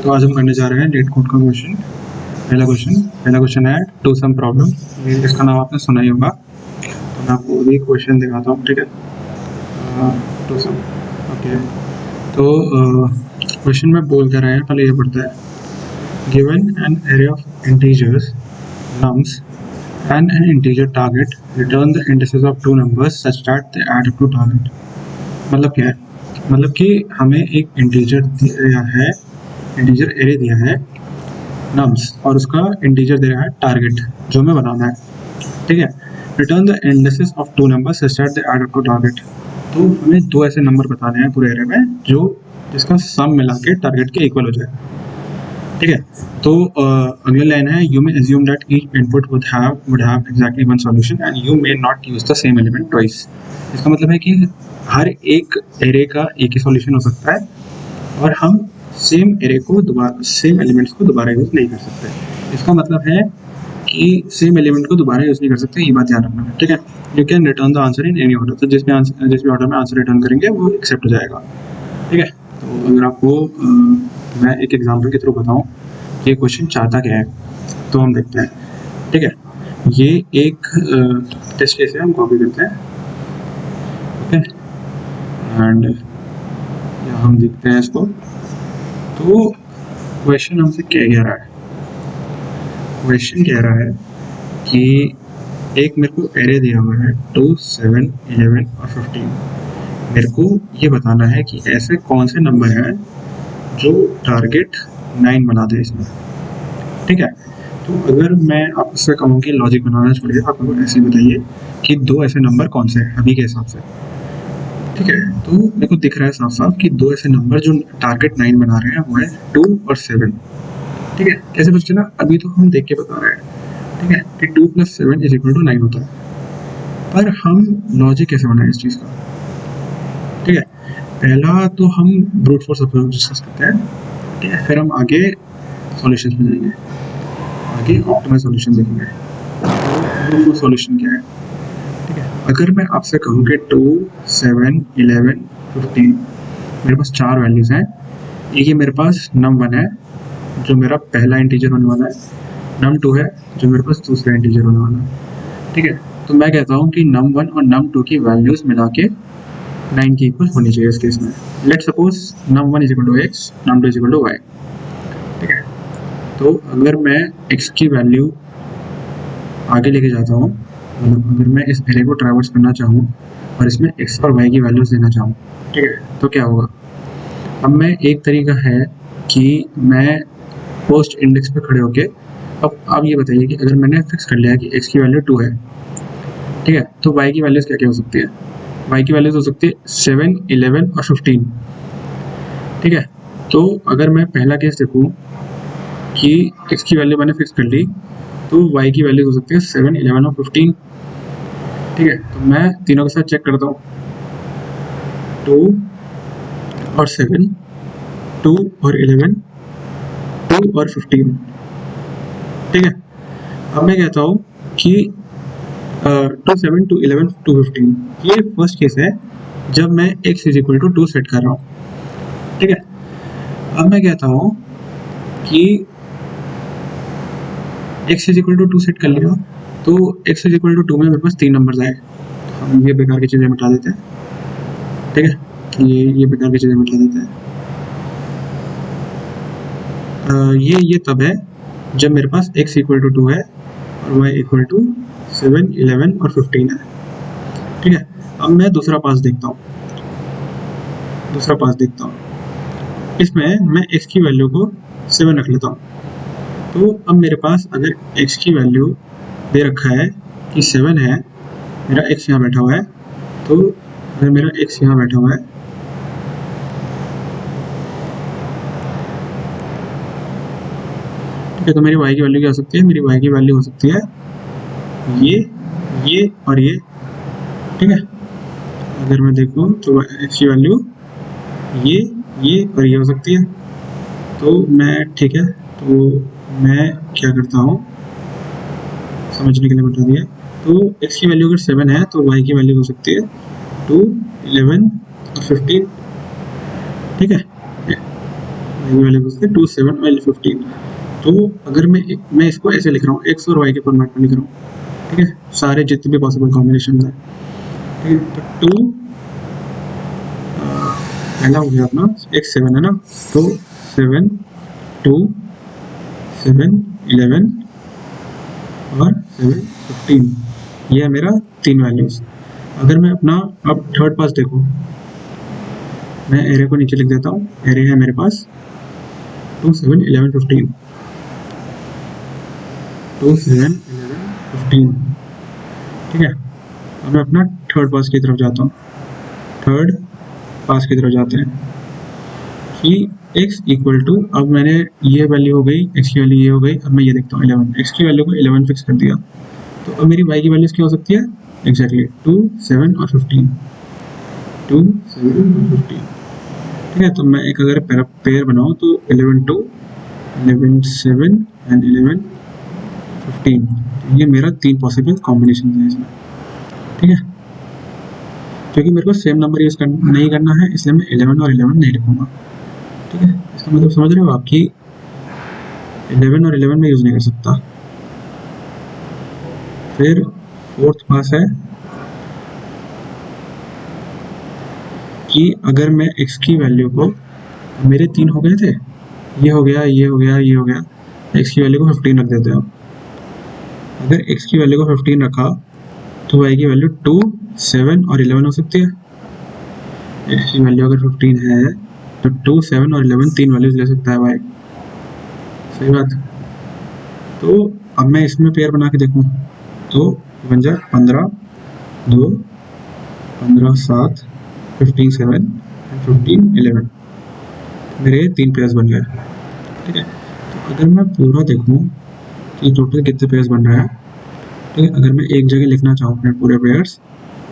तो आज हम करने जा रहे हैं डेट कोड का क्वेश्चन। पहला क्वेश्चन है टू सम प्रॉब्लम। इसका नाम आपने सुना ही होगा, तो मैं आपको अभी क्वेश्चन दिखाता हूँ, ठीक है। Two sum, okay. तो क्वेश्चन में बोल कर रहे हैं, पहले ये पढ़ता है। Given an array of integers nums and an integer target, return the indices of two numbers such that they add up to target। मतलब क्या है? मतलब कि हमें एक इंटीजर दिया है, इंटीजर एरे दिया है नम्स, और उसका इंटीजर दे रहा है टारगेट जो हमें बनाना है, ठीक है। Return the indices of two numbers such that they add up to target. तो हमें दो ऐसे नंबर बताने हैं पूरे एरे में जो जिसका सम मिला के टारगेट के इक्वल हो जाए, ठीक है। तो अगली लाइन है, you may assume that each input would have exactly one solution and you may not use the same element twice। इसका मतलब है कि हर एक एरे का एक ही सॉल्यूशन हो सकता है और हम सेम एरे को दोबारा, सेम एलिमेंट्स को दोबारा यूज नहीं कर सकते। इसका मतलब है कि सेम एलिमेंट को दोबारा यूज नहीं कर सकते, ये बात ध्यान रखना है, ठीक है। You can return the answer in any order, तो जिस ऑर्डर में आंसर रिटर्न करेंगे वो एक्सेप्ट हो जाएगा, ठीक है। तो अगर आपको मैं एक एग्जाम्पल के थ्रू बताऊँ ये क्वेश्चन चाहता क्या है, तो हम देखते हैं, ठीक है। ये एक टेस्ट केस है, हम कॉपी करते हैं, ओके, एंड हम देखते हैं इसको। तो क्वेश्चन हमसे क्या कह रहा है? क्वेश्चन कह रहा है कि एक मेरे को एरे दिया हुआ है 2, 7, 11 और 15। मेरे को ये बताना है कि ऐसे कौन से नंबर हैं जो टारगेट 9 बना दे इसमें, ठीक है। तो अगर मैं आपसे कहूँ कि लॉजिक बनाना छोड़िए, आप ऐसे बताइए कि दो ऐसे नंबर कौन से हैं अभी के हिसाब से, ठीक है। तो मेरे को दिख रहा है साफ साफ कि दो ऐसे नंबर जो टारगेट 9 बना रहे हैं वो है 2 और 7, ठीक है। कैसे पता चला? अभी तो हम देख के बता रहे हैं, ठीक है, कि 2 + 7 = 9 होता है, पर हम लॉजिक कैसे बनाएं इस चीज़ का, ठीक है। पहला तो हम ब्रूट फोर्स अप्रोच डिस्कस करते हैं, ठीक है, फिर हम आगे सॉल्यूशंस में जाएंगे, आगे ऑप्टिमल सॉल्यूशन देखेंगे। तो सॉल्यूशन क्या है, ठीक है। अगर मैं आपसे कहूँ कि 2, 7, 11, 15 मेरे पास चार वैल्यूज़ हैं। ये मेरे पास num1 है जो मेरा पहला इंटीजर होने वाला है, num2 है जो मेरे पास दूसरा इंटीजर होने वाला है, ठीक है। तो मैं कहता हूँ कि num1 और num2 की वैल्यूज़ मिला के 9 की इक्वल होनी चाहिए इस केस में। Let suppose num1 = x, num2 = y, ठीक है। तो अगर मैं x की वैल्यू आगे लेके जाता हूँ, मतलब अगर मैं इस एरे को ट्रैवर्स करना चाहूँ और इसमें x और y की वैल्यूज देना चाहूँ, ठीक है, तो क्या होगा? अब मैं एक तरीका है कि मैं पोस्ट इंडेक्स पे खड़े होके, अब आप ये बताइए कि अगर मैंने फिक्स कर लिया कि x की वैल्यू 2 है, ठीक है, तो y की वैल्यूज क्या क्या हो सकती है? y की वैल्यूज हो सकती है 7, 11 और 15, ठीक है। तो अगर मैं पहला केस देखूँ कि x की वैल्यू मैंने फिक्स कर ली, तो y की वैल्यू हो सकती है 7, 11 और 15, ठीक है। तो मैं तीनों के साथ चेक करता हूँ, 2 और 7, 2 और 11, 2 और 15, ठीक है। अब मैं कहता हूँ कि 2, 7, 2, 11, 2, 15, ये फर्स्ट केस है जब मैं x = 2 सेट कर रहा हूँ, ठीक है। अब मैं कहता हूँ कि x = 2 सेट कर लिया, तो x = 2 में मेरे पास 3 नंबर्स आए। हम ये बेकार की चीज़ें मिटा देते हैं, ठीक है, ये बेकार की चीज़ें मिटा देते हैं। ये तब है जब मेरे पास x = 2 है और y = 7, 11 और 15 है, ठीक है। अब मैं दूसरा पास देखता हूँ, इसमें मैं x की वैल्यू को 7 रख लेता हूँ। तो अब मेरे पास अगर x की वैल्यू दे रखा है कि 7 है, मेरा x यहाँ बैठा हुआ है, तो अगर मेरा x यहाँ बैठा हुआ है, ठीक है, तो मेरी y की वैल्यू क्या हो सकती है? मेरी y की वैल्यू हो सकती है ये और ये, ठीक है। अगर मैं देखूँ तो x की वैल्यू ये और ये हो सकती है। तो मैं, ठीक है, तो मैं क्या करता हूँ, समझने के लिए बता दिया। तो x की वैल्यू अगर 7 है तो y की वैल्यू हो सकती है 2, 11 और 15, ठीक है। y वैल्यू हो सकती है 2, 7 और 15। तो अगर मैं इसको ऐसे लिख रहा हूँ, x और y के फॉर्मेट में लिख रहा हूँ, ठीक है, सारे जितने भी पॉसिबल कॉम्बिनेशन है, ठीक है। तो 2 पहला हो गया अपना x 7 है ना, तो 7, 2, 7, 11 और 7, 15, ये है मेरा 3 वैल्यूज। अगर मैं अपना अब थर्ड पास देखो, मैं एरे को नीचे लिख देता हूँ। एरे है मेरे पास 2, 7, 11, 15, 2, 7, 11, 15, ठीक है। अब मैं अपना थर्ड पास की तरफ जाता हूँ। थर्ड पास की तरफ जाते हैं कि x इक्वल टू, अब मैंने ये वैल्यू हो गई, x की वैल्यू ये हो गई, अब मैं ये देखता हूँ 11, x की वैल्यू को 11 फिक्स कर दिया, तो अब मेरी y की वैल्यूज क्या हो सकती है, एग्जैक्टली 2, 7 और 15, 2, 7 और 15, ठीक है। तो मैं एक अगर पेयर बनाऊँ तो 11, 2, 11, 7 एंड 11, 15, तो ये मेरा 3 पॉसिबल कॉम्बिनेशन है इसमें, ठीक है। क्योंकि मेरे को सेम नंबर यूज नहीं करना है, इसलिए मैं 11 और 11 नहीं लिखूंगा, ठीक है। इसका मतलब समझ रहे हो आप कि 11 और 11 में यूज नहीं कर सकता। फिर फोर्थ पास है कि अगर मैं x की वैल्यू को, मेरे 3 हो गए थे, ये हो गया, ये हो गया, ये हो गया, x की वैल्यू को 15 रख देते हैं। अगर x की वैल्यू को 15 रखा तो y की वैल्यू 2, 7 और 11 हो सकती है। x की वैल्यू अगर 15 है तो 2, 7 और 11 3 वैल्यूज ले सकता है y, सही बात। तो अब मैं इसमें पेयर बना के देखूं तो बन जाए 15, 2, 15, 7, 15, 7, 15, 11, मेरे 3 पेयर्स बन गए, ठीक है। तो अगर मैं पूरा देखूं कि टोटल कितने पेयर्स बन रहे हैं, ठीक है, अगर मैं एक जगह लिखना चाहूँ अपने पूरे पेयर्स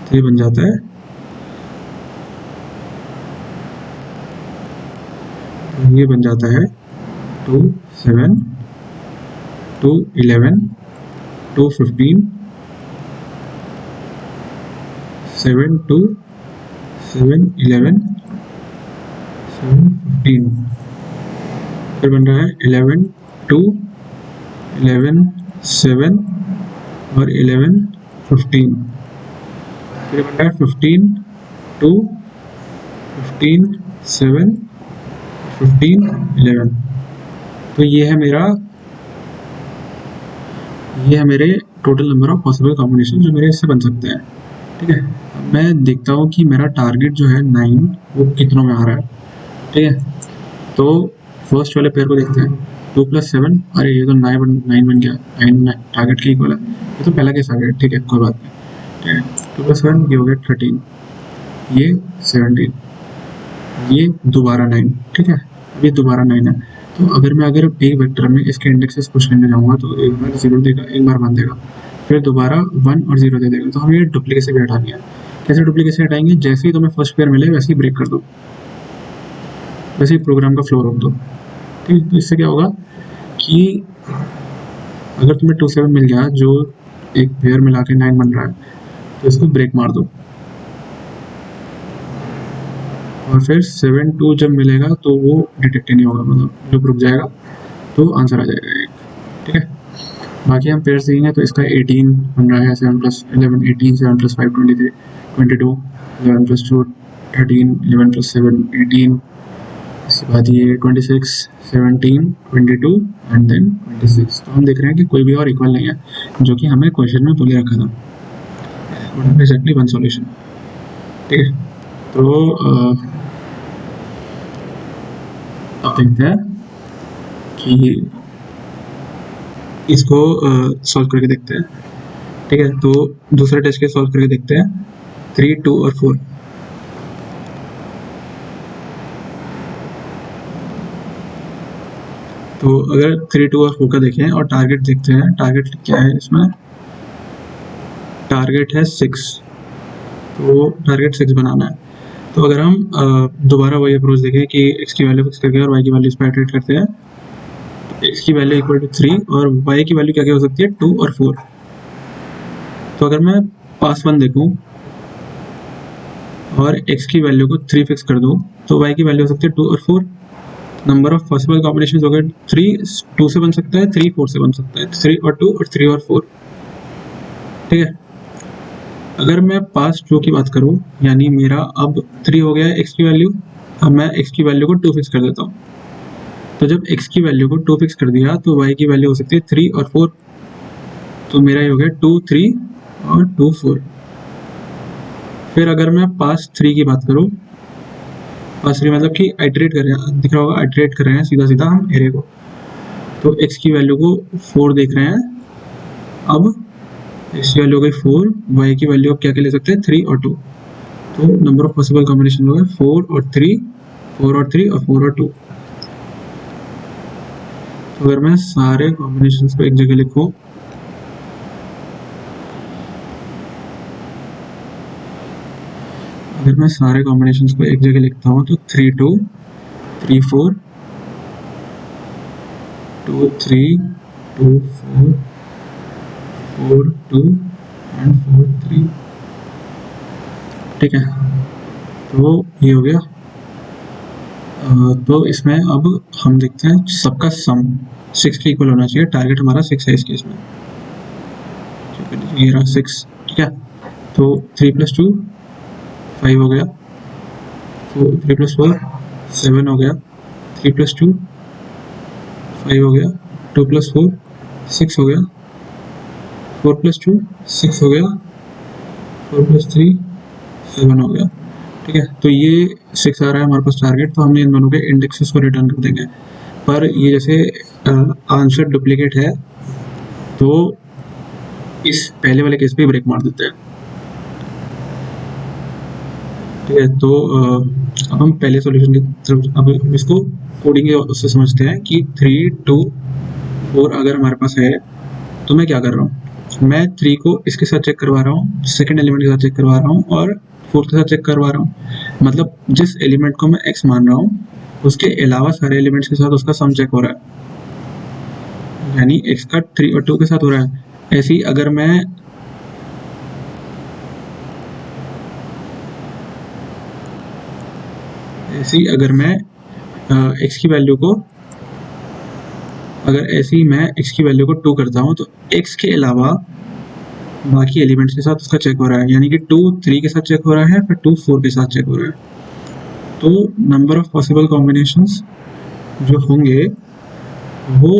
तो ये बन जाता है, तो ये बन जाता है 2, 7, 2, 11, 2, 15, 7, 2, 7, 11, 7, 15, फिर बन रहा है 11, 2, 11, 7 और 11, 15, फिर बन रहा है 15, 2, 15, 7, 15, 11। तो ये है मेरे total number of possible combination जो मेरे इससे बन सकते हैं, ठीक है। अब मैं देखता हूँ कि मेरा टारगेट जो है 9 वो कितनों में आ रहा है, ठीक है। तो फर्स्ट वाले पेयर को देखते हैं, 2 + 7, अरे ये तो 9 बन गया, 9 टारगेट के इक्वल है, ये तो पहला केस आ गया, ठीक है, कोई बात नहीं, ठीक है। 2 + 7 ये हो गया 13, ये 17, ये दोबारा 9, ठीक है, अभी दोबारा 9 है। तो अगर एक वेक्टर में इसके इंडेक्सेस पुश करने जाऊंगा तो एक बार 0 देगा, एक बार 1 देगा, फिर दोबारा 1 और 0 दे देगा, तो हम ये डुप्लीकेसी भी हटा दिया। कैसे डुप्लीकेसी हटाएंगे, जैसे ही तुम्हें फर्स्ट पेयर मिले वैसे ही ब्रेक कर दो, वैसे ही प्रोग्राम का फ्लो रोक दो, ठीक है। तो इससे क्या होगा कि अगर तुम्हें 2, 7 मिल गया जो एक पेयर मिला के 9 बन रहा है, तो इसको ब्रेक मार दो, और फिर 7, 2 जब मिलेगा तो वो डिटेक्ट नहीं होगा, मतलब लूप रुक जाएगा, तो आंसर आ जाएगा एक, ठीक है। बाकी हम पेयर सीखेंगे तो इसका 18 बन रहा है, 7 + 11, 18, 7 + 5, 23, 22, 11 + 2, 13, 11 + 7, 18, इसके बाद ये 26, 17, 22 एंड देन 26। तो हम देख रहे हैं कि कोई भी और इक्वल नहीं है, जो कि हमें क्वेश्चन में बोले रखा था, एग्जैक्टली 1 सॉल्यूशन, ठीक है। तो अब देखते हैं कि इसको सॉल्व करके देखते हैं, ठीक है। तो दूसरा टेस्ट केस सॉल्व करके देखते हैं, 3, 2 और 4। तो अगर 3, 2 और 4 का देखें और टारगेट देखते हैं, टारगेट क्या है इसमें, टारगेट है 6, तो टारगेट 6 बनाना है। तो अगर हम दोबारा वही अप्रोच देखें कि x की वैल्यू फिक्स करके और y की वैल्यू इस पर इटरेट करते हैं, तो x की वैल्यू इक्वल टू 3 और y की वैल्यू क्या क्या हो सकती है, 2 और 4। तो अगर मैं पास 1 देखूं और x की वैल्यू को 3 फिक्स कर दूं, तो y की वैल्यू हो सकती है 2 और 4, नंबर ऑफ पॉसिबल कॉम्बिनेशन हो गए 3 2 से बन सकता है, 3 4 से बन सकता है, 3 और 2 और 3 और 4। ठीक है, अगर मैं पास्ट रो की बात करूं, यानी मेरा अब 3 हो गया है x की वैल्यू, अब मैं x की वैल्यू को 2 फिक्स कर देता हूँ। तो जब x की वैल्यू को 2 फिक्स कर दिया तो y की वैल्यू हो सकती है 3 और 4। तो मेरा ये हो गया 2 3 और 2 4। फिर अगर मैं पास्ट 3 की बात करूं, पास्ट 3 मतलब कि आइटरेट कर रहे हैं, दिख रहा होगा आइटरेट कर रहे हैं सीधा सीधा हम एरे को। तो x की वैल्यू को 4 देख रहे हैं, अब x की वैल्यू हो गई 4, y की वैल्यू अब क्या क्या ले सकते हैं 3 और 2। तो नंबर ऑफ पॉसिबल कॉम्बिनेशन हो गए 4 और 3, 4 और 3 और 4 और 2। तो अगर मैं सारे कॉम्बिनेशंस को एक जगह लिखूं, अगर मैं सारे कॉम्बिनेशंस को एक जगह लिखता हूं तो 3 2 3 4 2 3 2 4 4 2 एंड 4 3। ठीक है, तो ये हो गया। तो इसमें अब हम देखते हैं सबका सम 6 के इक्वल होना चाहिए। टारगेट हमारा 6 है इस केस में। ये रहा 6। ठीक है, तो 3 + 2 5 हो गया, 3 + 4 7 हो गया, 3 + 2 5 हो गया, 2 + 4 6 हो गया, 4 + 2 6 हो गया, 4 + 3 7 हो गया। ठीक है, तो ये 6 आ रहा है हमारे पास टारगेट, तो हमने इन दोनों के इंडेक्सेस को रिटर्न कर देंगे। पर ये जैसे आंसर डुप्लीकेट है तो इस पहले वाले केस पे ब्रेक मार देते हैं। ठीक है, तो अब हम पहले सॉल्यूशन की तरफ, अब इसको कोडिंग के उससे समझते हैं कि 3 2 4 अगर हमारे पास है तो मैं क्या कर रहा हूँ, मैं 3 को इसके साथ चेक करवा रहा हूँ, सेकंड एलिमेंट के साथ चेक करवा रहा हूँ और 4 के साथ चेक करवा रहा हूँ। मतलब जिस एलिमेंट को मैं x मान रहा हूँ उसके अलावा सारे एलिमेंट्स के साथ उसका सम चेक हो रहा है, यानी x का 3 और 2 के साथ हो रहा है। ऐसे ही अगर मैं x की वैल्यू को, अगर ऐसे ही मैं x की वैल्यू को 2 करता हूँ तो x के अलावा बाकी एलिमेंट्स के साथ उसका चेक हो रहा है, यानी कि 2 3 के साथ चेक हो रहा है, फिर 2 4 के साथ चेक हो रहा है। तो नंबर ऑफ पॉसिबल कॉम्बिनेशंस जो होंगे वो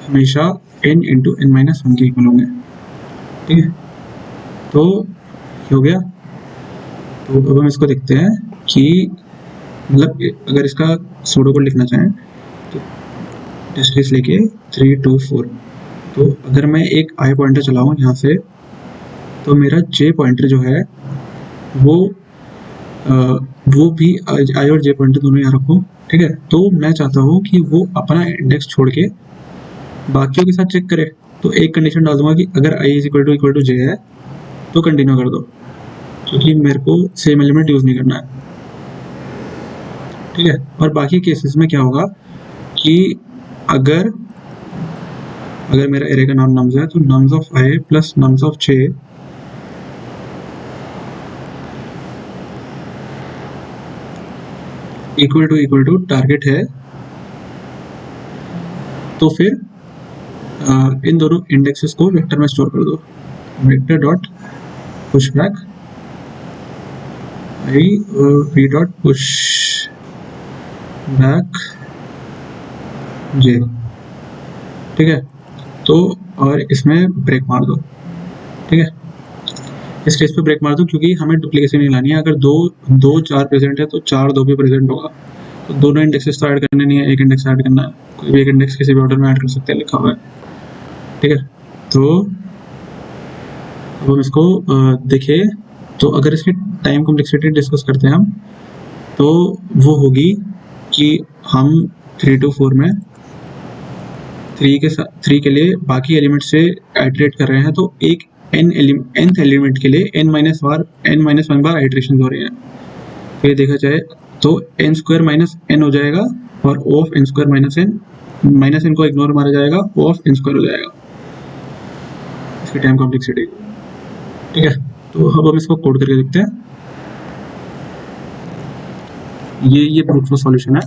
हमेशा n × n-1 के इक्वल होंगे। ठीक है, तो हो गया। तो अब हम इसको देखते हैं कि मतलब अगर इसका सूडो कोड लिखना चाहें तो डिस्टेंस लेके 3 2 4। तो अगर मैं एक आई पॉइंटर चलाऊं यहाँ से तो मेरा जे पॉइंटर जो है वो भी आई और जे पॉइंटर दोनों यहाँ रखो। ठीक है, तो मैं चाहता हूँ कि वो अपना इंडेक्स छोड़ के बाकियों के साथ चेक करे। तो एक कंडीशन डाल दूंगा कि अगर i = j है तो कंटिन्यू कर दो, क्योंकि मेरे को सेम एलिमेंट यूज नहीं करना है। ठीक है, और बाकी केसेस में क्या होगा कि अगर मेरा एरे का नाम नम्स है तो nums of i + nums of j equal to target है, तो फिर इन दोनों इंडेक्सेस को वेक्टर में स्टोर कर दो। Vector dot push back i और v dot push back j। ठीक है, तो और इसमें ब्रेक मार दो। ठीक है, इस केस पे ब्रेक मार दो क्योंकि हमें डुप्लीकेशन नहीं लानी है। अगर 2 4 प्रेजेंट है तो 4 2 भी प्रेजेंट होगा, तो दोनों इंडेक्सेस तो ऐड करने नहीं है, एक इंडेक्स ऐड करना है। कोई भी एक इंडेक्स किसी भी ऑर्डर में ऐड कर सकते हैं, लिखा हुआ है। ठीक है, तो अब हम इसको देखें तो अगर इसकी टाइम कॉम्प्लेक्सिटी डिस्कस करते हैं हम, तो वो होगी कि हम 3 to 4 में 3 के लिए बाकी एलिमेंट से आइटरेट कर रहे हैं, तो एक nth एलिमेंट के लिए n-1 बार आइटरेशन हो रहे हैं। तो ये देखा जाए तो n² - n हो जाएगा और O of n² - n को इग्नोर मारा जाएगा, O of n² हो जाएगा इसकी टाइम कॉम्प्लेक्सिटी। ठीक है, तो अब हम इसको कोड करके देखते हैं। ये ब्रूट फोर्स सॉल्यूशन है।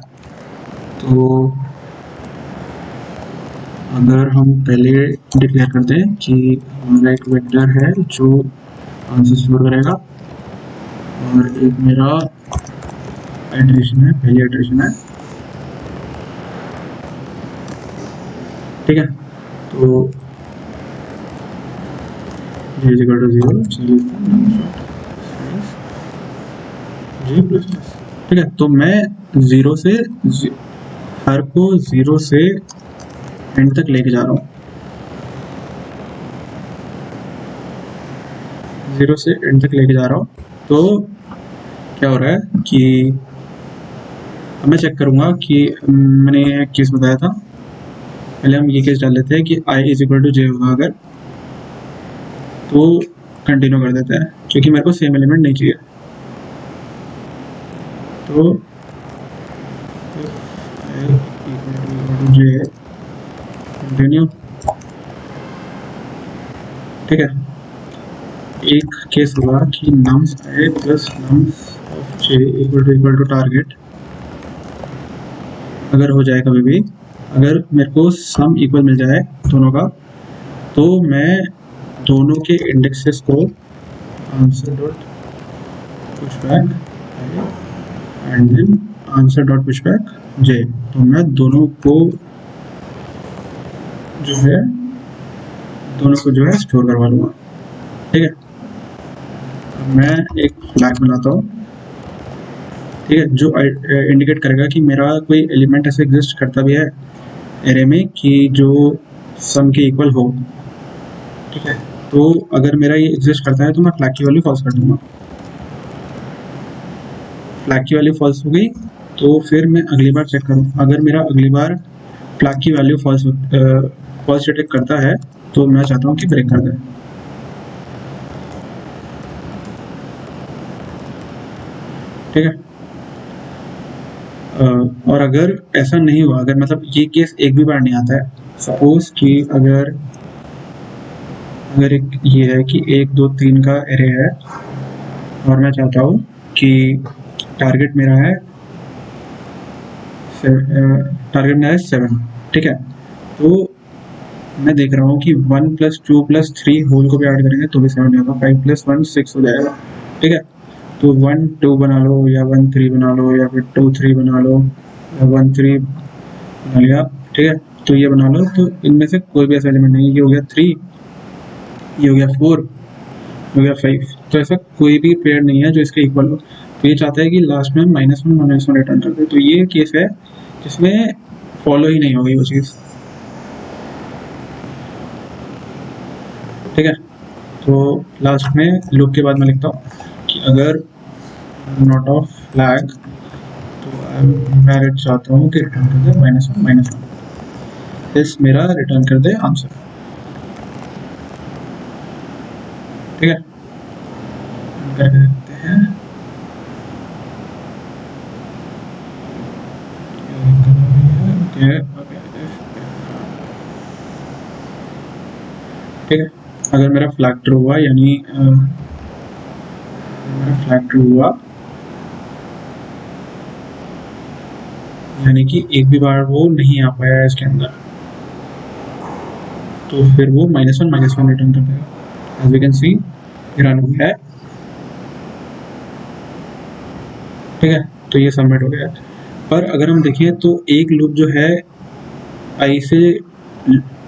तो अगर हम पहले डिक्लेयर करते हैं कि हमारा एक वेक्टर है जो आंसर स्टोर करेगा और एक मेरा इटरेशन है, पहली इटरेशन है, ठीक है। तो j is equal to 0, j plus, ठीक है। तो मैं जीरो से हर को 0 से एंड तक लेके जा रहा हूँ, 0 से एंड तक लेके जा रहा हूँ। तो क्या हो रहा है कि अब मैं चेक करूँगा कि मैंने एक केस बताया था, पहले हम ये केस डाल लेते हैं कि i इज इक्वल टू जे होगा अगर, तो कंटिन्यू कर देते हैं क्योंकि मेरे को सेम एलिमेंट नहीं चाहिए। तो जे कंटिन्यू, ठीक है। एक केस होगा कि nums i plus nums of j equal to target, अगर हो जाए कभी भी, अगर मेरे को सम इक्वल मिल जाए दोनों का, तो मैं दोनों के इंडेक्सेस को answer dot push back and then answer dot push back J, तो मैं दोनों को जो है स्टोर करवा लूँगा, ठीक है। मैं एक फ्लैग बनाता हूँ, ठीक है, जो इंडिकेट करेगा कि मेरा कोई एलिमेंट ऐसे एग्जिस्ट करता भी है एरे में कि जो सम के इक्वल हो, ठीक है। तो अगर मेरा ये एग्जिस्ट करता है तो मैं फ्लैग की वैल्यू फॉल्स कर दूंगा। फ्लैग की वैल्यू फॉल्स हो गई तो फिर मैं अगली बार चेक करूँ, अगर मेरा अगली बार फ्लैग की वैल्यू फॉल्स डिटेक्ट करता है तो मैं चाहता हूँ कि ब्रेक कर दे, ठीक है। और अगर ऐसा नहीं हुआ, अगर मतलब ये केस एक भी बार नहीं आता है, सपोज कि अगर एक ये है कि 1 2 3 का एरे है और मैं चाहता हूँ कि टारगेट मेरा है 7, ठीक है। तो मैं देख रहा हूँ कि 1 + 2 + 3 होल को भी ऐड करेंगे तो भी 7 होगा, 5 + 1 6 हो जाएगा, ठीक है। तो 1 2 बना लो या 1 3 बना लो या फिर 2 3 बना लो या 1 3 बना लिया, ठीक है। तो ये बना लो, तो इनमें से कोई भी ऐसा एलिमेंट नहीं है, ये हो गया 3, ये हो गया 4, हो गया 5, तो ऐसा कोई भी पेयर नहीं है जो इसके इक्वल हो। तो ये चाहता है कि लास्ट में -1 रिटर्न कर दे, तो ये केस है जिसमें फॉलो ही नहीं होगी वो चीज़, ठीक है। तो लास्ट में लूप के बाद मैं लिखता हूँ कि अगर नॉट ऑफ फ्लैग, तो मैं चाहता हूँ कि रिटर्न कर दे -1 इस मेरा रिटर्न कर दे आंसर, ठीक है। करके देखते हैं, ठीक है। अगर मेरा फ्लैग ट्रू हुआ, यानी मेरा फ्लैग ट्रू हुआ यानी कि एक भी बार वो नहीं आ पाया इसके अंदर, तो फिर वो -1 रिटर्न कर देगा। As we can see run है, ठीक है। तो ये सबमिट हो गया। पर अगर हम देखें तो एक लूप जो है i से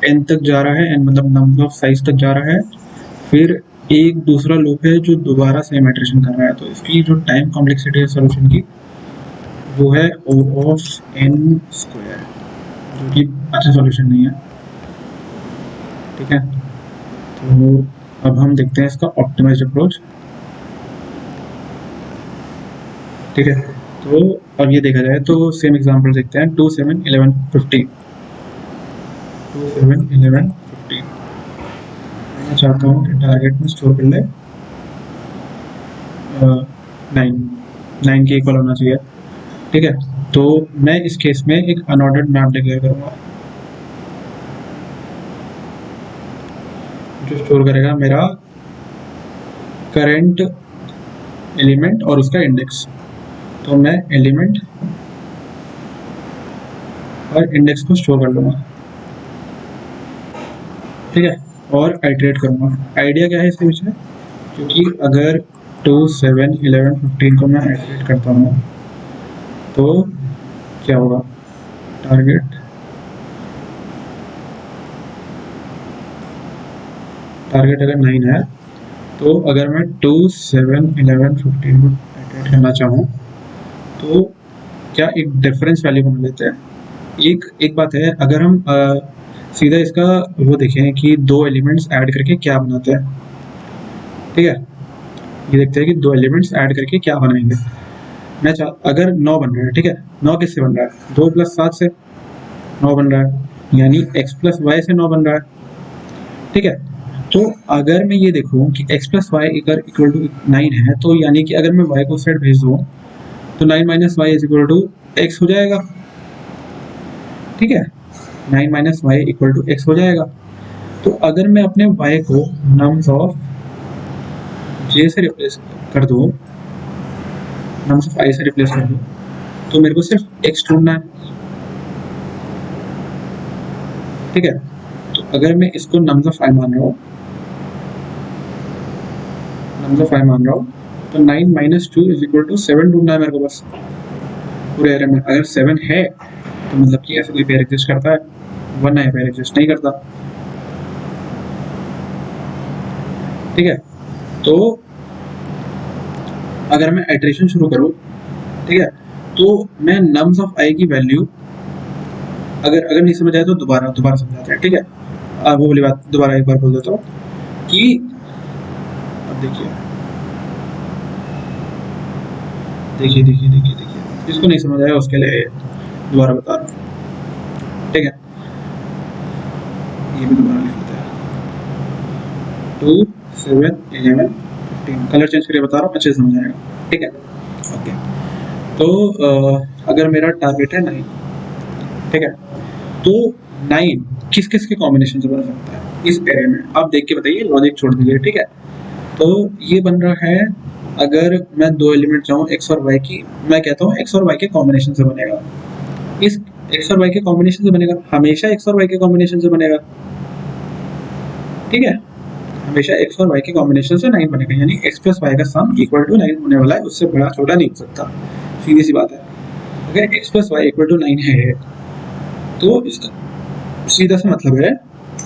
n तक जा रहा है, n मतलब नंबर ऑफ साइज तक जा रहा है, फिर एक दूसरा लूप है जो दोबारा सेम इटरेशन कर रहा है, तो इसकी जो टाइम कॉम्प्लेक्सिटी है सोल्यूशन की वो है O of n स्क्वायर, जो कि अच्छा सॉल्यूशन नहीं है, ठीक है। तो अब हम देखते हैं इसका ऑप्टिमाइज्ड अप्रोच, ठीक है। तो अब ये देखा जाए तो सेम एग्जांपल देखते हैं, 2 7 11 50, 2 7 11 50। मैं चाहता हूँ कि टारगेट में स्टोर कर ले 9 के इक्वल होना चाहिए, ठीक है। तो मैं इस केस में एक अनऑर्डर्ड मैप डिक्लेयर करूँगा जो स्टोर करेगा मेरा करंट एलिमेंट और उसका इंडेक्स। तो मैं एलिमेंट और इंडेक्स को स्टोर कर लूँगा, ठीक है, और आइट्रेट करूँगा। आइडिया क्या है इसके पीछे, क्योंकि अगर 2, 7, 11, 15 को मैं आइट्रेट करता हूँ तो क्या होगा, टारगेट अगर 9 है तो अगर मैं 2, 7, 11, 15 को आइट्रेट करना चाहूँ तो क्या एक डिफरेंस वैल्यू बना लेते हैं। एक बात है, अगर हम सीधा इसका वो देखें कि दो एलिमेंट्स ऐड करके क्या बनाते हैं, ठीक है, ये देखते हैं कि दो एलिमेंट्स ऐड करके क्या बनाएंगे। मैं अगर 9 बन रहा है, ठीक है, 9 किससे बन रहा है, 2 + 7 से 9 बन रहा है, यानी x + y से 9 बन रहा है, ठीक है। तो अगर मैं ये देखूं कि x + y इक्वल टू 9 है, तो यानी कि अगर मैं y को साइड भेज दूं तो 9 - y = x हो जाएगा, ठीक है, 9 - y = x हो जाएगा। तो अगर मैं अपने y को nums of j से रिप्लेस कर दूं, nums of i से रिप्लेस कर दूं, तो मेरे को सिर्फ x ढूंढना है, ठीक है। तो अगर मैं इसको nums of i मान रहा हूँ, तो 9 - 2 = 7 ढूंढना है मेरे को बस पूरे एरे में। अगर 7 है तो मतलब कि ऐसा कोई पेयर एग्जिस्ट करता है, वरना ये पेयर एग्जिस्ट नहीं करता, ठीक है। तो अगर मैं आइट्रेशन शुरू करूँ, ठीक है, तो मैं nums of i की वैल्यू अगर नहीं समझ आए तो दोबारा समझाते हैं, ठीक है। वो वाली बात दोबारा एक बार बोल देता हूँ कि अब देखिए, जिसको नहीं समझ आया उसके लिए दोबारा बता रहा हूँ, ठीक है। ये भी दोबारा लिख लेते हैं, 2, 7, 11, 15 कलर चेंज करके बता रहा हूँ, अच्छे से समझ आएगा, ठीक है, ओके। तो अगर मेरा टारगेट है 9, ठीक है, तो 9 किस किस के कॉम्बिनेशन से बन सकता है इस एरे में, आप देख के बताइए, लॉजिक छोड़ दीजिए, ठीक है। तो ये बन रहा है, अगर मैं दो एलिमेंट चाहूँ x और y की, मैं कहता हूँ x और y के कॉम्बिनेशन से बनेगा, इस x और y के कॉम्बिनेशन से बनेगा, हमेशा x और y के कॉम्बिनेशन से बनेगा, ठीक है, हमेशा x और y के कॉम्बिनेशन से 9 बनेगा, यानी x + y का सम = 9 होने वाला है, उससे बड़ा छोटा नहीं हो सकता, सीधी सी बात है। अगर x + y = 9 है तो इसका सीधा सा मतलब है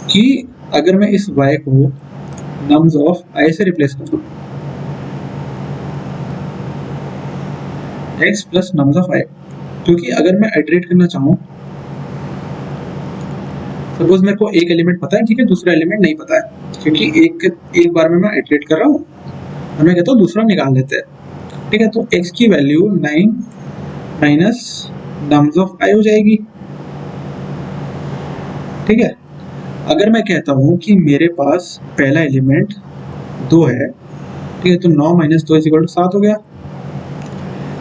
कि अगर मैं इस y को nums of i से रिप्लेस कर दूं, x + nums of i, क्योंकि अगर मैं आइट्रेट करना चाहूँ, सपोज मेरे को एक एलिमेंट पता है, ठीक है, दूसरा एलिमेंट नहीं पता है, क्योंकि एक बार में मैं आइट्रेट कर रहा हूँ और मैं कहता हूँ दूसरा निकाल लेते हैं, ठीक है। तो x की वैल्यू 9 - nums of i हो जाएगी, ठीक है। अगर मैं कहता हूँ कि मेरे पास पहला एलिमेंट 2 है, ठीक है, तो 9 - 2 = 7 हो गया,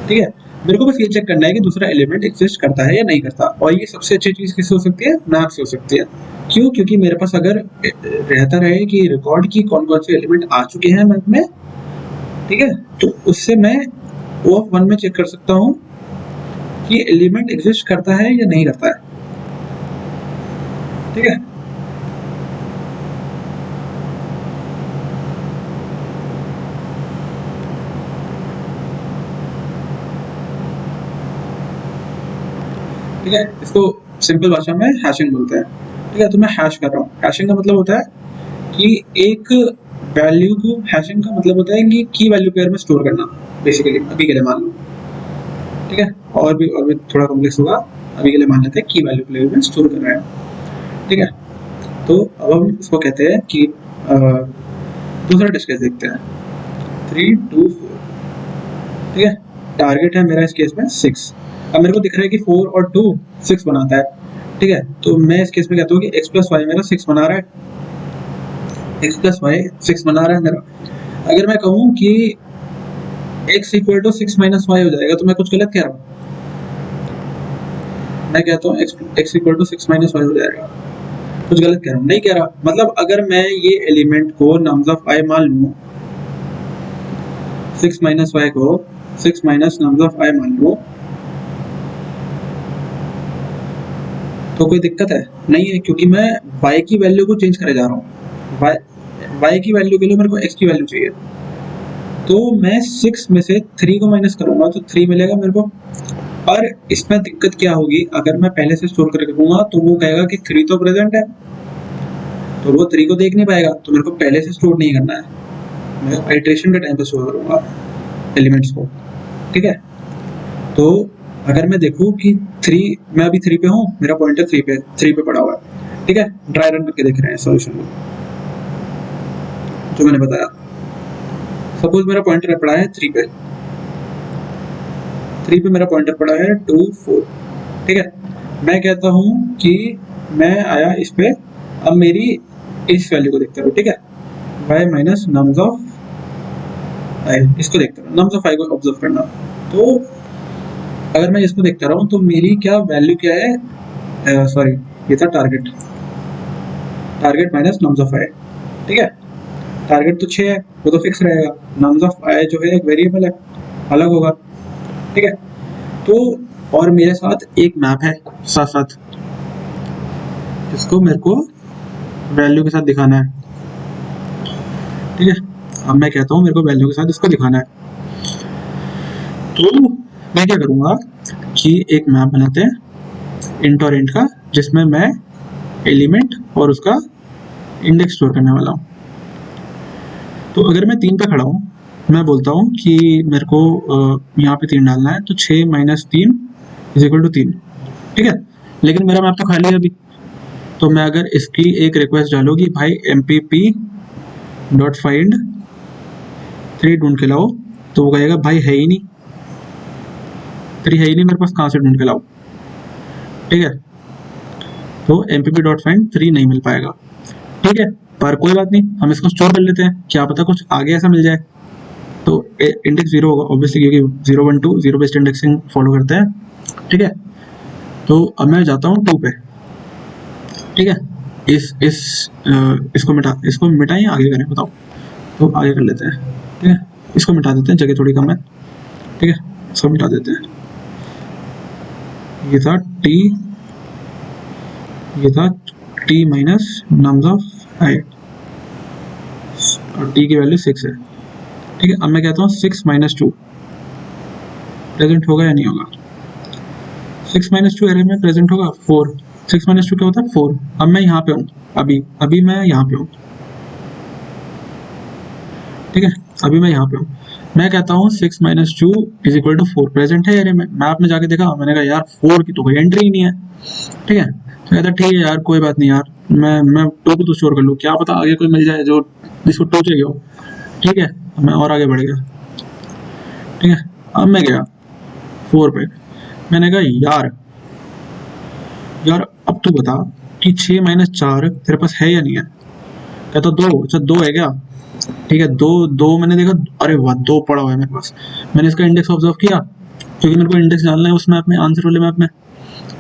ठीक है। मेरे को बस ये चेक करना है कि दूसरा एलिमेंट एग्जिस्ट करता है या नहीं करता, और ये सबसे अच्छी चीज किससे हो सकती है, मैप से हो सकती है। क्यों, क्योंकि मेरे पास अगर रहता रहे कि रिकॉर्ड की कौन कौन से एलिमेंट आ चुके हैं मैप में, ठीक है, तो उससे मैं O(1) में चेक कर सकता हूँ कि एलिमेंट एग्जिस्ट करता है या नहीं करता है, ठीक है। ठीक है, इसको सिंपल भाषा में हैशिंग बोलते हैं, ठीक है। तो मैं हैश कर रहा हूँ, हैशिंग का मतलब होता है कि एक वैल्यू को, हैशिंग का मतलब होता है कि की वैल्यू पेयर में स्टोर करना, बेसिकली अभी के लिए मान लो, ठीक है, और भी थोड़ा कॉम्प्लेक्स होगा, अभी के लिए मान लेते हैं की वैल्यू पेयर में स्टोर कर रहे हैं, ठीक है। तो अब हम इसको कहते हैं कि दूसरा टेस्ट केस देखते हैं, 3, 2, 4, ठीक है, टारगेट है मेरा इस केस में 6। अब मेरे को दिख रहा है कि 4 और 2 6 बनाता है, ठीक है, तो मैं इस केस में कहता हूँ कि x + y मेरा 6 बना रहा है, x + y 6 बना रहा है मेरा। अगर मैं कहूँ कि x = 6 - y हो जाएगा, तो मैं कुछ गलत कह रहा हूँ, मैं कहता हूँ x = 6 - y हो जाएगा, कुछ गलत कह रहा हूँ, नहीं कह रहा। मतलब अगर मैं ये एलिमेंट को nums of i मान लूँ, 6 - y को 6 - nums of i मान लूँ, तो कोई दिक्कत है नहीं है, क्योंकि मैं y की वैल्यू को चेंज करे जा रहा हूँ। y की वैल्यू के लिए मेरे को x की वैल्यू चाहिए, तो मैं 6 में से 3 को माइनस करूंगा तो 3 मिलेगा मेरे को। और इसमें दिक्कत क्या होगी, अगर मैं पहले से स्टोर करके रखूंगा तो वो कहेगा कि 3 तो प्रेजेंट है, तो वो 3 को देख नहीं पाएगा, तो मेरे को पहले से स्टोर नहीं करना है, मैं आइट्रेशन के टाइम पे स्टोर करूंगा एलिमेंट्स को। ठीक है, तो अगर मैं देखूं कि 3, मैं अभी 3 पे हूँ, मेरा पॉइंटर 3 पे पड़ा हुआ है। ठीक है, ड्राई रन करके देख रहे हैं सॉल्यूशन को जो मैंने बताया। सपोज मेरा पॉइंटर पड़ा है 3 पे मेरा पॉइंटर पड़ा है 2 4। ठीक है, मैं कहता हूँ कि मैं आया इस पे, अब मेरी इस वैल्यू को देखता रहो। ठीक है, y minus nums of i, इसको देखता रहो, नम्स ऑफ i को ऑब्जर्व करना। तो अगर मैं इसको देखता रहूँ तो मेरी क्या वैल्यू क्या है, सॉरी ये था target minus nums of i। ठीक है, टारगेट तो 6 है, वो तो फिक्स रहेगा, नम्स ऑफ i जो है एक वेरिएबल है, अलग होगा। ठीक है, तो और मेरे साथ एक मैप है साथ साथ, जिसको मेरे को वैल्यू के साथ दिखाना है। ठीक है, अब मैं कहता हूँ मेरे को वैल्यू के साथ इसको दिखाना है, तो मैं क्या करूँगा कि एक मैप बनाते हैं इंट और इंट का, जिसमें मैं एलिमेंट और उसका इंडेक्स स्टोर करने वाला हूँ। तो अगर मैं 3 पे खड़ा हूँ, मैं बोलता हूँ कि मेरे को यहाँ पे 3 डालना है, तो 6 माइनस 3 इज इक्वल टू 3। ठीक है, लेकिन मेरा मैप तो खाली है अभी, तो मैं अगर इसकी एक रिक्वेस्ट डालूँ कि भाई mpp डॉट फाइंड 3 ढूंढ के लाओ, तो वो कहेगा भाई है ही नहीं, 3 है ही नहीं मेरे पास, कहाँ से ढूंढ के लाओ। ठीक है, तो mpp डॉट फाइंड 3 नहीं मिल पाएगा। ठीक है, पर कोई बात नहीं, हम इसको स्टोर कर लेते हैं, क्या पता कुछ आगे ऐसा मिल जाए। तो इंडेक्स 0 होगा ऑब्वियसली, क्योंकि 0 1 2 0 बेस्ड इंडेक्सिंग फॉलो करते हैं। ठीक है, तो अब मैं जाता हूँ 2 पे। ठीक है, इसको मिटाएं आगे करें, बताओ। तो आगे कर लेते हैं। ठीक है, इसको मिटा देते हैं, जगह थोड़ी कम है। ठीक है, इसको मिटा देते हैं। ये था t minus nums of i, और t की वैल्यू 6 है। ठीक है, अब मैं कहता हूँ 6 माइनस 2 प्रेजेंट होगा या नहीं होगा। 6 माइनस 2 एरे में प्रेजेंट होगा 4। 6 माइनस 2 क्या होता है 4। अब मैं यहाँ पे हूँ, अभी मैं यहाँ पे हूँ। ठीक है, अभी मैं यहाँ पे हूँ, मैं कहता हूँ 6 minus 2 is equal to 4 present है एरे में। मैप में जाके देखा, मैंने कहा यार 4 की तो कोई एंट्री ही नहीं है। ठीक है, तो कहता ठीक है यार कोई बात नहीं यार, मैं 2 को तो स्टोर कर लूँ, क्या पता आगे कोई मिल जाए जो जिसको 2 चाहिए हो। ठीक है, मैं और आगे बढ़ गया। ठीक है, अब मैं गया 4 पे, मैंने कहा यार अब तू बता कि 6 माइनस 4 तेरे पास है या नहीं है। कहता 2। अच्छा 2 है क्या। ठीक है, 2 मैंने देखा, अरे वाह 2 पड़ा हुआ है मेरे पास। मैंने इसका इंडेक्स ऑब्जर्व किया, क्योंकि मेरे को इंडेक्स डालना है उस मैप में, आंसर वाले मैप में।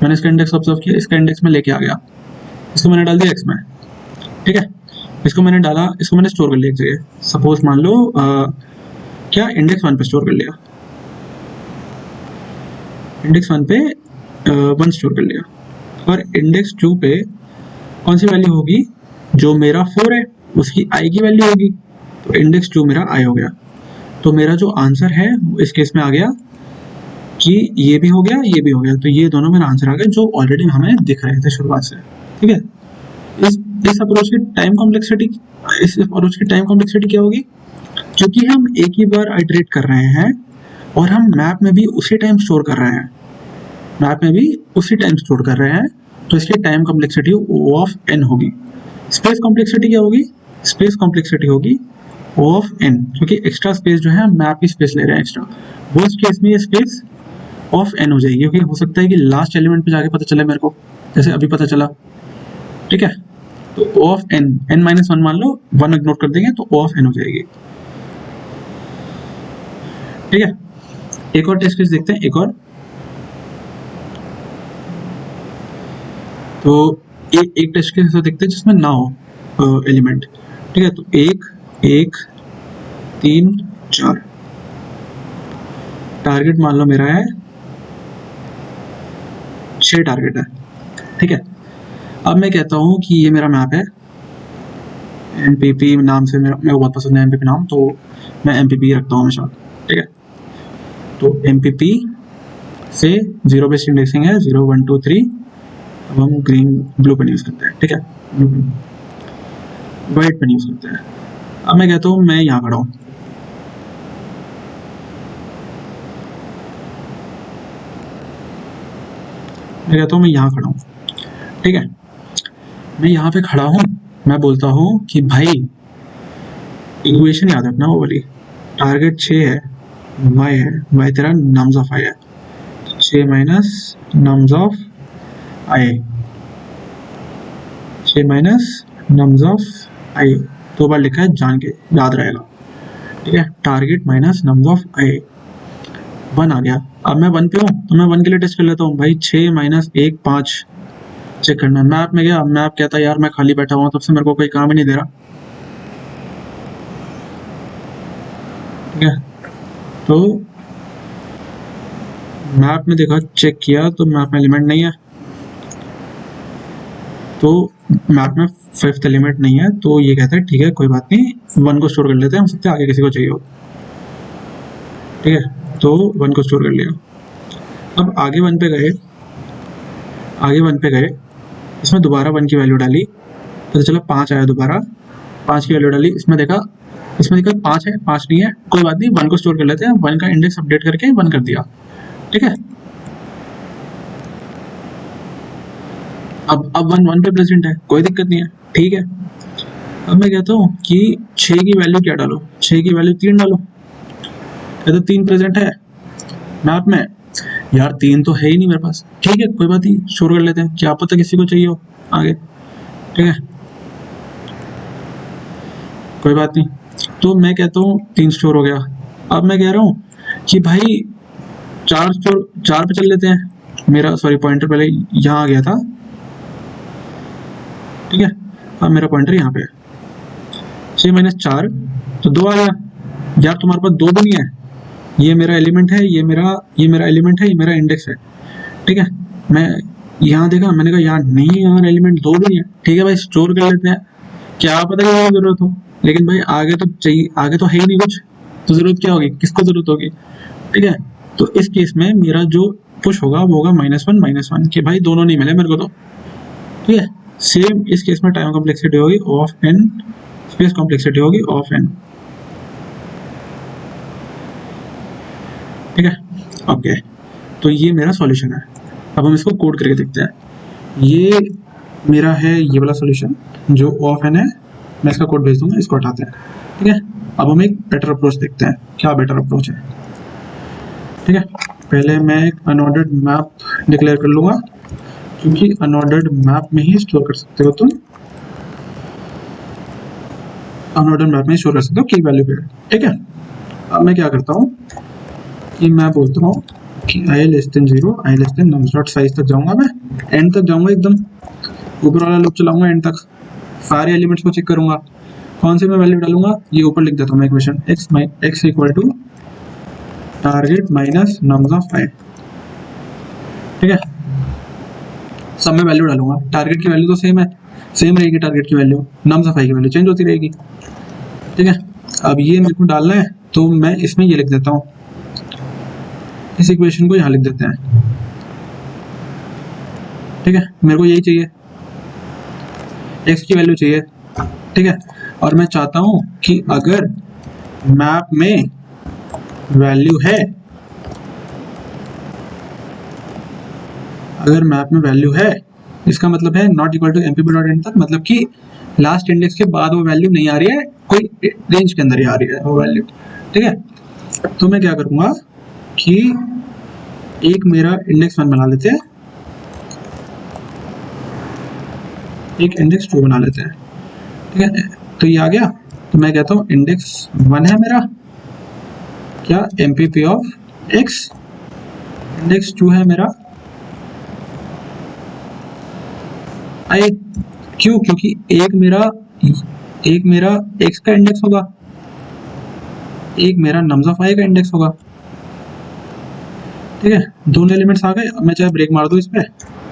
मैंने इसका इंडेक्स ऑब्जर्व किया, इसका इंडेक्स में लेके आ गया, इसको मैंने डाल दिया x में। ठीक है, इसको मैंने स्टोर कर लिया एक जगह। सपोज मान लो क्या इंडेक्स 1 पे स्टोर कर लिया, इंडेक्स 1 पे 1 स्टोर कर लिया, और इंडेक्स 2 पे कौन सी वैल्यू होगी, जो मेरा 4 है उसकी i की वैल्यू होगी, तो इंडेक्स 2 मेरा i हो गया। तो मेरा जो आंसर है इस केस में आ गया कि ये भी हो गया, ये भी हो गया, तो ये दोनों मेरा आंसर आ गया जो ऑलरेडी हमें दिख रहे थे शुरुआत से। ठीक है, इस अप्रोच की टाइम कॉम्प्लेक्सिटी क्या होगी, क्योंकि हम एक ही बार आइटरेट कर रहे हैं और हम मैप में भी उसी टाइम स्टोर कर रहे हैं, तो इसकी time complexity O of n होगी। स्पेस कॉम्प्लेक्सिटी क्या होगी, स्पेस कॉम्प्लेक्सिटी होगी O ऑफ n, क्योंकि एक्स्ट्रा स्पेस जो है मैप की स्पेस ले रहे हैं एक्स्ट्रा, वो इस केस में ये स्पेस ऑफ n हो जाएगी, क्योंकि हो सकता है कि लास्ट एलिमेंट पे जाके पता चले मेरे को, जैसे अभी पता चला। ठीक है, तो O ऑफ n माइनस 1 मान लो, 1 इग्नोर कर देंगे तो O ऑफ n हो जाएगी। ठीक है, एक और टेस्ट केस देखते हैं, एक और। तो एक टेस्ट केस ऐसा देखते हैं जिसमें ना हो एलिमेंट। ठीक है, तो 1 3 4 टारगेट मान लो मेरा है 6 टारगेट है। ठीक है। अब मैं कहता हूँ कि ये मेरा मैप है, MPP नाम से मेरे को बहुत पसंद है MPP नाम, तो मैं MPP रखता हूँ हमेशा। ठीक है, तो MPP से जीरो बेस्ड इंडेक्सिंग है 0 1 2 3। अब हम ग्रीन ब्लू पेन यूज करते हैं। ठीक है, blue pen white pen use करते हैं। अब मैं कहता हूँ मैं यहाँ खड़ा हूँ, मैं कहता हूँ मैं यहाँ खड़ा हूँ। ठीक है, मैं यहाँ पे खड़ा हूँ, मैं बोलता हूँ कि भाई इक्वेशन याद रखना वो वाली, टारगेट 6 है, y है, y तेरा नम्स ऑफ i है, 6 minus nums of i, 6 minus nums of i, 2 बार लिखा है, जान के याद रहेगा। ठीक है, target minus nums of i, 1 आ गया। अब मैं 1 पे हूँ तो मैं 1 के लिए टेस्ट कर लेता हूँ भाई, 6 माइनस 1 5 चेक करना है। मैप में गया, मैप कहता है यार मैं खाली बैठा हुआ तब से मेरे को कोई काम ही नहीं दे रहा। ठीक है, तो मैप में देखा, चेक किया तो मैप में एलिमेंट नहीं है, तो मैप में 5th एलिमेंट नहीं है, तो ये कहता है ठीक है कोई बात नहीं, 1 को स्टोर कर लेते हैं, हम सकते आगे किसी को चाहिए हो। ठीक है, तो 1 को स्टोर कर लिया। अब आगे 1 पे गए, आगे 1 पे गए, इसमें दोबारा 1 की वैल्यू डाली, पता चला 5 आया, दोबारा 5 की वैल्यू डाली, इसमें देखा 5 है, 5 नहीं है, कोई बात नहीं, 1 को स्टोर कर लेते हैं, 1 का इंडेक्स अपडेट करके 1 कर दिया। ठीक है, अब 1 पे प्रेजेंट है, कोई दिक्कत नहीं है। ठीक है, अब मैं कहता हूँ कि 6 की वैल्यू क्या डालो, 6 की वैल्यू 3 डालो, कहते 3 प्रेजेंट है मैप में, यार 3 तो है ही नहीं मेरे पास। ठीक है, कोई बात नहीं, स्टोर कर लेते हैं, क्या पता किसी को चाहिए हो आगे। ठीक है, कोई बात नहीं, तो मैं कहता हूँ 3 स्टोर हो गया। अब मैं कह रहा हूँ कि भाई 4 पे चल लेते हैं, मेरा सॉरी पॉइंटर पहले यहाँ आ गया था। ठीक है, अब मेरा पॉइंटर यहाँ पे है, 6 माइनस 4 तो 2 आ गया। यार तुम्हारे पास 2 भी नहीं है, ये मेरा एलिमेंट है, ये मेरा एलिमेंट है, ये मेरा इंडेक्स है। ठीक है, मैं यहाँ देखा, मैंने कहा यार नहीं यार एलिमेंट 2 भी नहीं है। ठीक है भाई, स्टोर कर लेते हैं, क्या पता क्या जरूरत हो, लेकिन भाई आगे तो चाहिए, आगे तो है ही नहीं कुछ, तो जरूरत क्या होगी, किसको जरूरत होगी। ठीक है, तो इस केस में मेरा जो पुश होगा वो होगा -1 कि भाई दोनों नहीं मिले मेरे को तो। ठीक है, सेम इस केस में टाइम कॉम्प्लेक्सिटी होगी ऑफ n, स्पेस कॉम्प्लेक्सिटी होगी ऑफ n। ठीक है, ओके, तो ये मेरा सॉल्यूशन है। अब हम इसको कोड करके देखते हैं। ये मेरा है ये वाला सॉल्यूशन जो ऑफ n है, मैं इसका कोड भेज दूंगा, इसको हटाते हैं। ठीक है, अब हम एक बेटर अप्रोच देखते हैं, क्या बेटर अप्रोच है। ठीक है, पहले मैं एक अनऑर्डर्ड मैप डिक्लेयर कर लूंगा, क्योंकि अनऑर्डर्ड मैप में ही स्टोर कर सकते हो तुम, अनऑर्डर्ड मैप में ही स्टोर कर सकते हो की वैल्यू पे। ठीक है, अब मैं क्या करता हूँ कि मैं बोलता हूँ कि i less than 0, i less than nums dot size तक जाऊंगा, मैं एंड तक जाऊंगा, एकदम ऊपर वाला लूप चलाऊंगा एंड तक, सारे एलिमेंट्स को चेक करूंगा, कौन से मैं वैल्यू डालूंगा ये ऊपर लिख देता हूँ मैं equation, x equal to target minus nums of i। ठीक है, सब में वैल्यू डालूंगा, टारगेट की वैल्यू तो सेम रहेगी, टारगेट की वैल्यू, नम्स ऑफ i की वैल्यू चेंज होती रहेगी। ठीक है, अब ये मेरे को डालना है, तो मैं इसमें ये लिख देता हूँ, इस इक्वेशन को यहाँ लिख देते हैं। ठीक है, मेरे को यही चाहिए, x की वैल्यू चाहिए। ठीक है, और मैं चाहता हूँ कि अगर मैप में वैल्यू है, अगर मैप में वैल्यू है, इसका मतलब है not equal to MPP dot end तक, मतलब कि लास्ट इंडेक्स के बाद वो वैल्यू नहीं आ रही है, कोई रेंज के अंदर ही आ रही है वो वैल्यू। ठीक है, तो मैं क्या करूंगा कि एक मेरा इंडेक्स 1 बना लेते हैं, एक इंडेक्स 2 बना लेते हैं। ठीक है, तो ये आ गया, तो मैं कहता हूँ इंडेक्स 1 है मेरा क्या, MPP ऑफ x, इंडेक्स 2 है मेरा i, क्यों, क्योंकि एक मेरा x का इंडेक्स होगा, एक मेरा नम्स ऑफ i का इंडेक्स होगा। ठीक है, दोनों एलिमेंट्स आ गए। अब मैं चाहे ब्रेक मार दूं इस पे,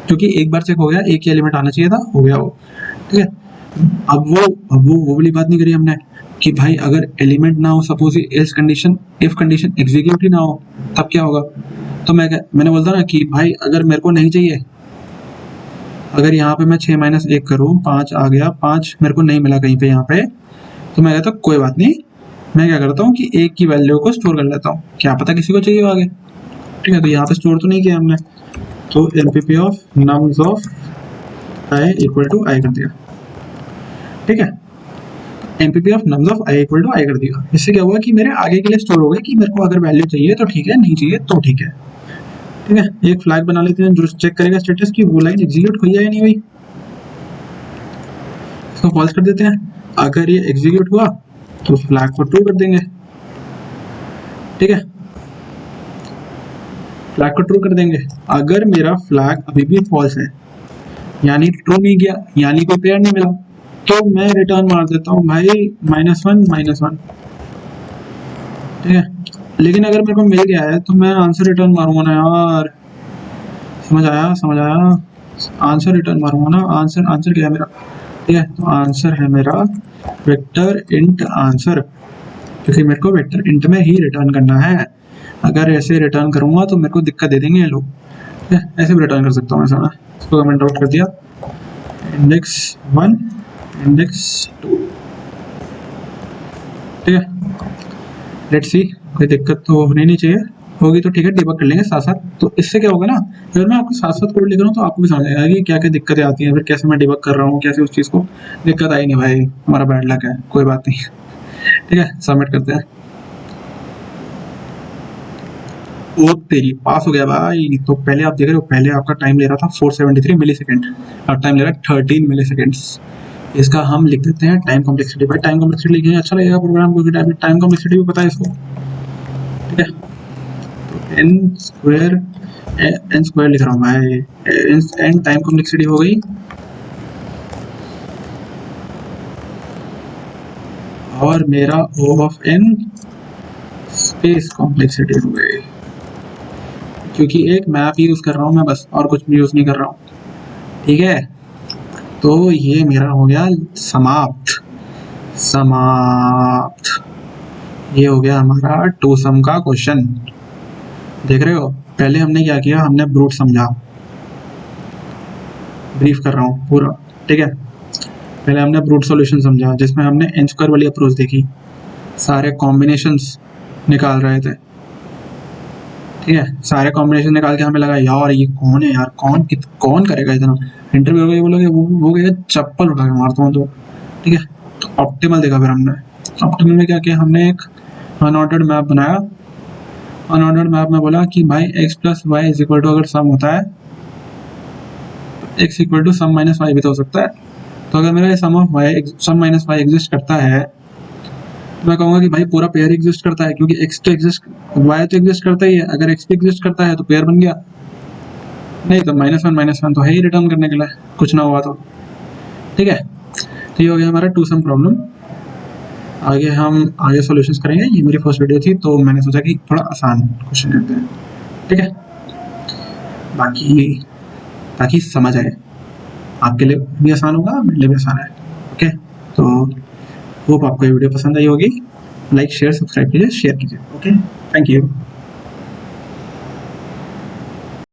क्योंकि एक बार चेक हो गया, एक ही एलिमेंट आना चाहिए था, हो गया वो, ठीक है। अब वो वाली बात नहीं करी हमने कि भाई अगर एलिमेंट ना हो, suppose else condition, if condition execute ही ना हो, तब क्या होगा। तो मैंने बोलता ना कि भाई अगर मेरे को नहीं चाहिए, अगर यहाँ पे मैं 6 - 1 करूँ, 5 आ गया, 5 मेरे को नहीं मिला कहीं पे यहाँ पे, तो मैं कहता हूँ कोई बात नहीं, मैं क्या करता हूँ कि एक की वैल्यू को स्टोर कर लेता हूँ, क्या पता किसी को चाहिए हो आगे, ठीक है। तो यहाँ पे स्टोर तो नहीं किया हमने, तो MPP of nums of I equal to I कर दिया, ठीक है। MPP of nums of I equal to I कर दिया। इससे क्या हुआ कि मेरे आगे के लिए स्टोर हो गया कि मेरे को अगर वैल्यू चाहिए तो ठीक है, नहीं चाहिए तो ठीक है, ठीक है। एक फ्लैग बना लेते हैं जो चेक करेगा स्टेटस की वो लाइन एग्जीक्यूट हुई है या नहीं हुई। इसको फॉल्स कर देते हैं, अगर ये एग्जीक्यूट हुआ तो फ्लैग को ट्रू कर देंगे, ठीक है, फ्लैग को ट्रू कर देंगे। अगर मेरा फ्लैग अभी भी फॉल्स है, यानी ट्रू नहीं गया, यानी कोई पेयर नहीं मिला, तो मैं रिटर्न मार देता हूँ भाई -1 ठीक है। लेकिन अगर मेरे को मिल गया है तो मैं आंसर रिटर्न मारूंगा ना यार, समझ आया, आंसर रिटर्न मारूंगा ना। आंसर क्या है मेरा, ठीक है, तो आंसर है मेरा वेक्टर इंट आंसर, क्योंकि मेरे को वेक्टर इंट में ही रिटर्न करना है। अगर ऐसे रिटर्न करूंगा तो मेरे को दिक्कत दे देंगे ये लोग, ठीक है। ऐसे भी रिटर्न कर सकता हूँ ऐसा, इसको कमेंट आउट कर दिया, इंडेक्स 1 इंडेक्स 2, ठीक है। लेट्स सी, कोई दिक्कत तो होनी नहीं चाहिए, होगी तो ठीक है, डिबग कर लेंगे साथ साथ। तो इससे क्या होगा ना, अगर मैं आपको साथ साथ कोड लिख रहा हूँ तो आपको भी समझ आएगा कि क्या क्या दिक्कतें आती हैं, फिर कैसे मैं डिबग कर रहा हूँ, कैसे उस चीज़ को। दिक्कत आई नहीं भाई, हमारा बैड लक है, कोई बात नहीं, ठीक है। सबमिट करते हैं। ओ तेरी, पास हो गया भाई। तो पहले आप देख रहे हो, पहले आपका टाइम ले रहा था 473 मिली सेकेंड, अब टाइम ले रहा है 13 मिली सेकेंड्स। इसका हम लिख देते हैं टाइम कॉम्प्लेक्सिटी। भाई टाइम कॉम्प्लेक्सिटी लिखेंगे अच्छा लगेगा प्रोग्राम को, टाइम कॉम्प्लेक्सिटी भी पता है इसको, ठीक है। तो एन स्क्वायर लिख रहा हूँ भाई, एन टाइम कॉम्प्लेक्सिटी हो गई, और मेरा ओ ऑफ एन स्पेस कॉम्प्लेक्सिटी हो गई, क्योंकि एक मैप यूज कर रहा हूँ मैं बस, और कुछ भी यूज नहीं कर रहा हूँ, ठीक है। तो ये मेरा हो गया समाप्त। ये हो गया हमारा टू सम का क्वेश्चन। देख रहे हो, पहले हमने क्या किया, हमने ब्रूट समझा, ब्रीफ कर रहा हूँ पूरा, ठीक है। पहले हमने ब्रूट सॉल्यूशन समझा, जिसमें हमने एन स्क्वायर वाली अप्रोच देखी, सारे कॉम्बिनेशंस निकाल रहे थे, ठीक है। सारे कॉम्बिनेशन निकाल के हमें लगा यार ये कौन है यार, कौन करेगा इतना। इंटरव्यू में बोलोगे वो गया चप्पल उठा के मारता हूँ तो, ठीक है। तो ऑप्टिमल देखा, फिर हमने ऑप्टिमल में क्या किया, हमने एक अनऑर्डर्ड मैप बनाया। अनऑर्डर्ड मैप में बोला कि भाई x plus y is equal to, अगर सम होता है x equal to sum minus y भी तो हो सकता है। तो अगर मेरा सम माइनस वाई एग्जिस्ट करता है, तो मैं कहूँगा कि भाई पूरा पेयर एग्जिस्ट करता है, क्योंकि x तो एग्जिस्ट, y तो एग्जिस्ट करता ही है। अगर x भी एग्जिस्ट करता है तो पेयर बन गया, नहीं तो -1 तो है ही रिटर्न करने के लिए, कुछ ना हुआ तो, ठीक है। तो ये हो गया हमारा टू सम प्रॉब्लम। आगे सॉल्यूशंस करेंगे। ये मेरी फर्स्ट वीडियो थी तो मैंने सोचा कि थोड़ा आसान क्वेश्चन लेते हैं, ठीक है, ताकि समझ आए, आपके लिए भी आसान होगा, मेरे लिए भी आसान है, ओके। तो होप आपको ये वीडियो पसंद आई होगी। लाइक शेयर सब्सक्राइब कीजिए, शेयर कीजिए, ओके, थैंक यू।